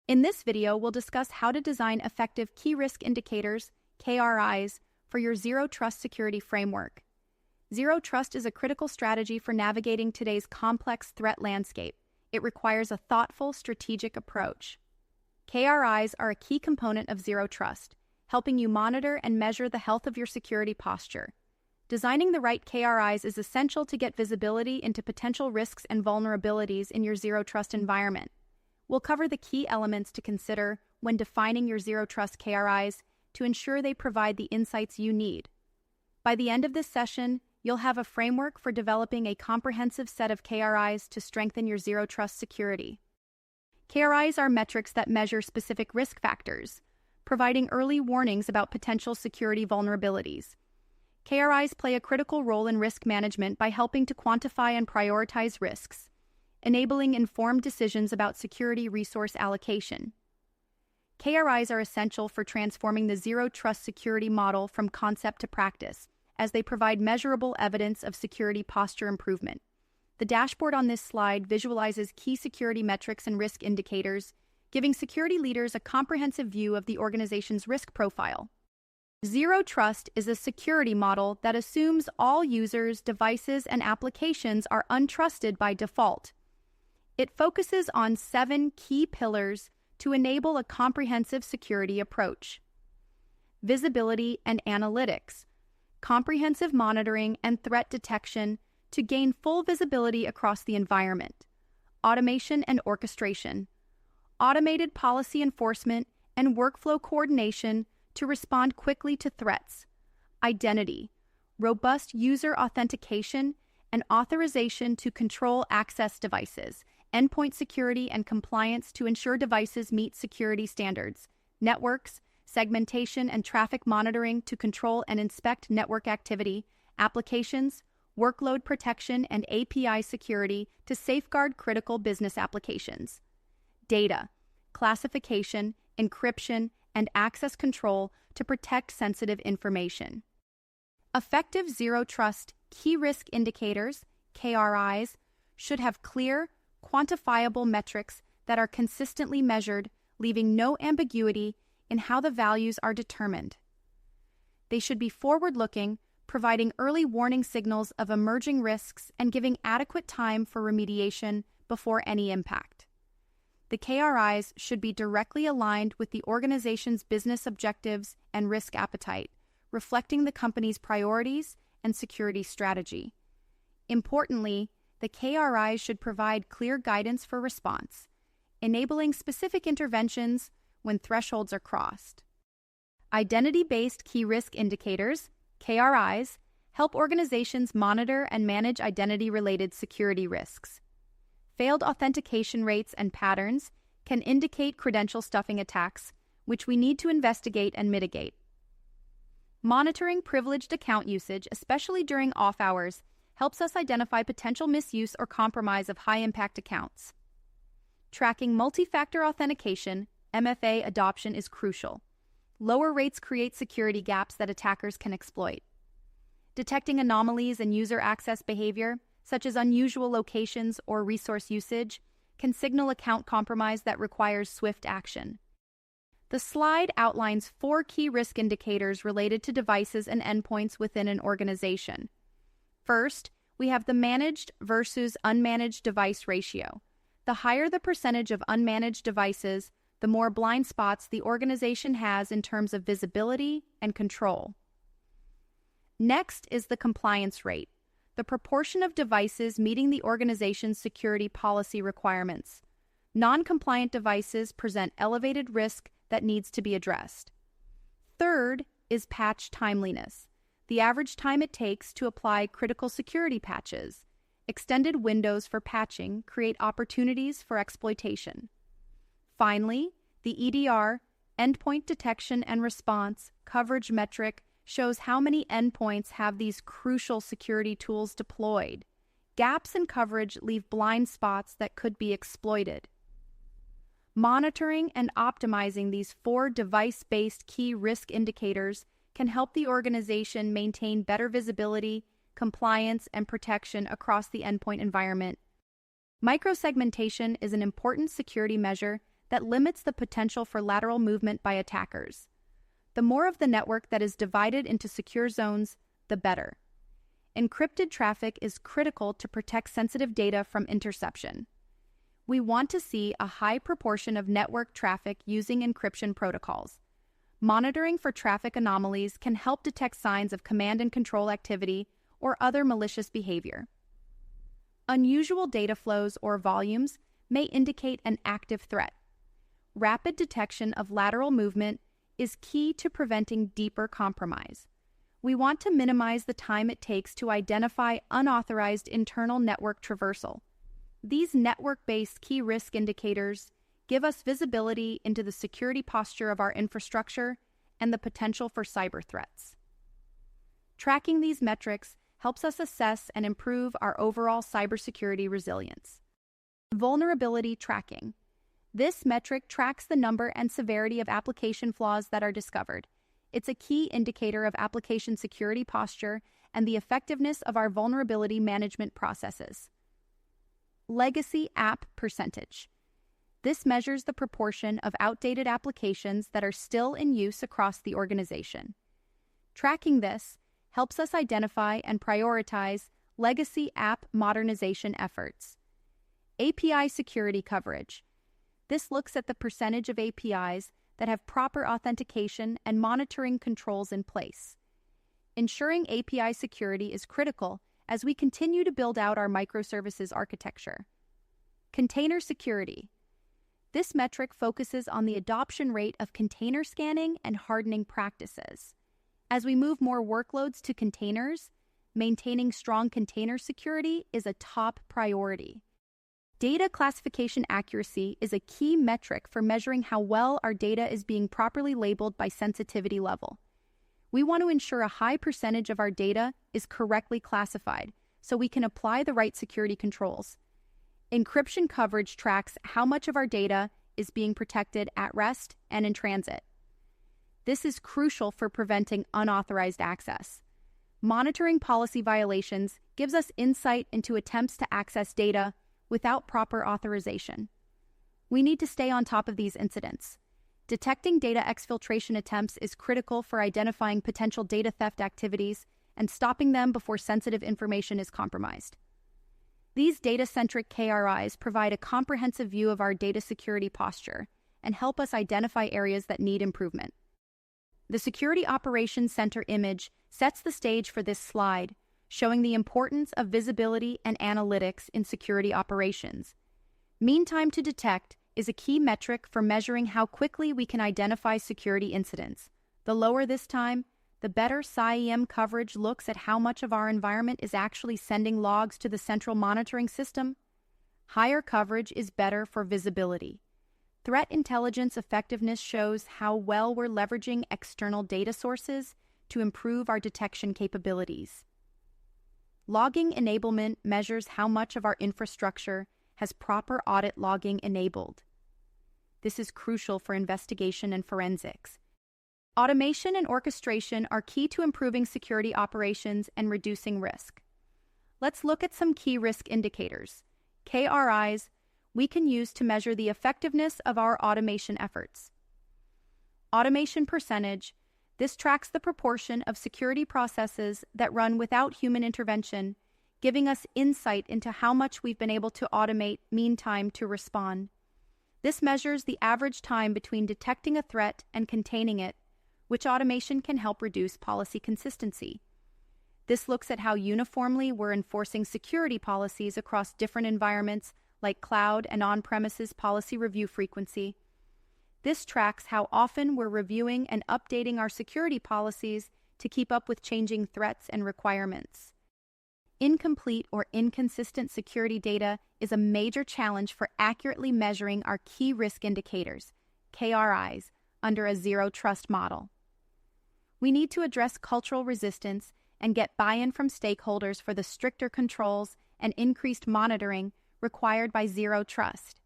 In this video, we'll discuss how to design effective key risk indicators, KRIs, for your Zero Trust security framework. Zero Trust is a critical strategy for navigating today's complex threat landscape. It requires a thoughtful, strategic approach. KRIs are a key component of Zero Trust, helping you monitor and measure the health of your security posture. Designing the right KRIs is essential to get visibility into potential risks and vulnerabilities in your Zero Trust environment. We'll cover the key elements to consider when defining your Zero Trust KRIs to ensure they provide the insights you need. By the end of this session, you'll have a framework for developing a comprehensive set of KRIs to strengthen your Zero Trust security. KRIs are metrics that measure specific risk factors, providing early warnings about potential security vulnerabilities. KRIs play a critical role in risk management by helping to quantify and prioritize risks, enabling informed decisions about security resource allocation. KRIs are essential for transforming the Zero Trust security model from concept to practice, as they provide measurable evidence of security posture improvement. The dashboard on this slide visualizes key security metrics and risk indicators, giving security leaders a comprehensive view of the organization's risk profile. Zero Trust is a security model that assumes all users, devices, and applications are untrusted by default. It focuses on 7 key pillars to enable a comprehensive security approach: visibility and analytics, comprehensive monitoring and threat detection to gain full visibility across the environment, automation and orchestration, automated policy enforcement and workflow coordination to respond quickly to threats, identity, robust user authentication and authorization to control access devices, endpoint security and compliance to ensure devices meet security standards, networks, segmentation and traffic monitoring to control and inspect network activity, applications, workload protection and API security to safeguard critical business applications, data, classification, encryption, and access control to protect sensitive information. Effective Zero Trust key risk indicators, KRIs, should have clear, quantifiable metrics that are consistently measured, leaving no ambiguity in how the values are determined. They should be forward-looking, providing early warning signals of emerging risks and giving adequate time for remediation before any impact. The KRIs should be directly aligned with the organization's business objectives and risk appetite, reflecting the company's priorities and security strategy. Importantly, the KRIs should provide clear guidance for response, enabling specific interventions when thresholds are crossed. Identity-based key risk indicators, KRIs, help organizations monitor and manage identity-related security risks. Failed authentication rates and patterns can indicate credential stuffing attacks, which we need to investigate and mitigate. Monitoring privileged account usage, especially during off hours, helps us identify potential misuse or compromise of high-impact accounts. Tracking multi-factor authentication, MFA adoption is crucial. Lower rates create security gaps that attackers can exploit. Detecting anomalies in user access behavior, such as unusual locations or resource usage, can signal account compromise that requires swift action. The slide outlines 4 key risk indicators related to devices and endpoints within an organization. First, we have the managed versus unmanaged device ratio. The higher the percentage of unmanaged devices, the more blind spots the organization has in terms of visibility and control. Next is the compliance rate, the proportion of devices meeting the organization's security policy requirements. Non-compliant devices present elevated risk that needs to be addressed. Third is patch timeliness, the average time it takes to apply critical security patches. Extended windows for patching create opportunities for exploitation. Finally, the EDR, endpoint detection and response, coverage metric shows how many endpoints have these crucial security tools deployed. Gaps in coverage leave blind spots that could be exploited. Monitoring and optimizing these 4 device-based key risk indicators can help the organization maintain better visibility, compliance, and protection across the endpoint environment. Microsegmentation is an important security measure that limits the potential for lateral movement by attackers. The more of the network that is divided into secure zones, the better. Encrypted traffic is critical to protect sensitive data from interception. We want to see a high proportion of network traffic using encryption protocols. Monitoring for traffic anomalies can help detect signs of command and control activity or other malicious behavior. Unusual data flows or volumes may indicate an active threat. Rapid detection of lateral movement is key to preventing deeper compromise. We want to minimize the time it takes to identify unauthorized internal network traversal. These network-based key risk indicators give us visibility into the security posture of our infrastructure and the potential for cyber threats. Tracking these metrics helps us assess and improve our overall cybersecurity resilience. Vulnerability tracking. This metric tracks the number and severity of application flaws that are discovered. It's a key indicator of application security posture and the effectiveness of our vulnerability management processes. Legacy app percentage. This measures the proportion of outdated applications that are still in use across the organization. Tracking this helps us identify and prioritize legacy app modernization efforts. API security coverage. This looks at the percentage of APIs that have proper authentication and monitoring controls in place. Ensuring API security is critical as we continue to build out our microservices architecture. Container security. This metric focuses on the adoption rate of container scanning and hardening practices. As we move more workloads to containers, maintaining strong container security is a top priority. Data classification accuracy is a key metric for measuring how well our data is being properly labeled by sensitivity level. We want to ensure a high percentage of our data is correctly classified so we can apply the right security controls. Encryption coverage tracks how much of our data is being protected at rest and in transit. This is crucial for preventing unauthorized access. Monitoring policy violations gives us insight into attempts to access data without proper authorization. We need to stay on top of these incidents. Detecting data exfiltration attempts is critical for identifying potential data theft activities and stopping them before sensitive information is compromised. These data-centric KRIs provide a comprehensive view of our data security posture and help us identify areas that need improvement. The Security Operations Center image sets the stage for this slide, showing the importance of visibility and analytics in security operations. Mean time to detect is a key metric for measuring how quickly we can identify security incidents. The lower this time, the better SIEM coverage looks at how much of our environment is actually sending logs to the central monitoring system. Higher coverage is better for visibility. Threat intelligence effectiveness shows how well we're leveraging external data sources to improve our detection capabilities. Logging enablement measures how much of our infrastructure has proper audit logging enabled. This is crucial for investigation and forensics. Automation and orchestration are key to improving security operations and reducing risk. Let's look at some key risk indicators, KRIs, we can use to measure the effectiveness of our automation efforts. Automation percentage. This tracks the proportion of security processes that run without human intervention, giving us insight into how much we've been able to automate mean time to respond. This measures the average time between detecting a threat and containing it, which automation can help reduce policy consistency. This looks at how uniformly we're enforcing security policies across different environments like cloud and on-premises policy review frequency. This tracks how often we're reviewing and updating our security policies to keep up with changing threats and requirements. Incomplete or inconsistent security data is a major challenge for accurately measuring our key risk indicators, KRIs, under a zero-trust model. We need to address cultural resistance and get buy-in from stakeholders for the stricter controls and increased monitoring required by zero trust.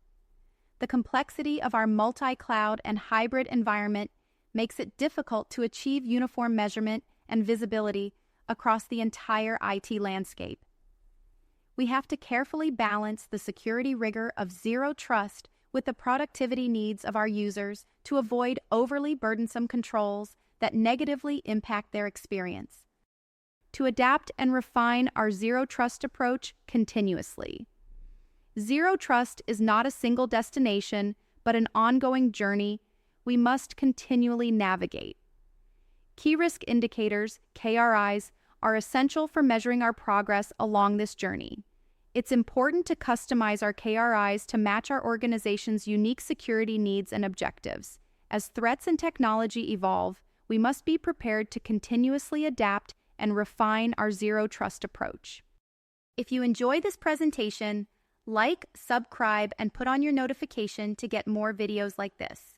The complexity of our multi-cloud and hybrid environment makes it difficult to achieve uniform measurement and visibility across the entire IT landscape. We have to carefully balance the security rigor of zero trust with the productivity needs of our users to avoid overly burdensome controls that negatively impact their experience. To adapt and refine our zero trust approach continuously. Zero trust is not a single destination, but an ongoing journey we must continually navigate. Key risk indicators, KRIs, are essential for measuring our progress along this journey. It's important to customize our KRIs to match our organization's unique security needs and objectives. As threats and technology evolve, we must be prepared to continuously adapt and refine our zero trust approach. If you enjoy this presentation, like, subscribe, and put on your notification to get more videos like this.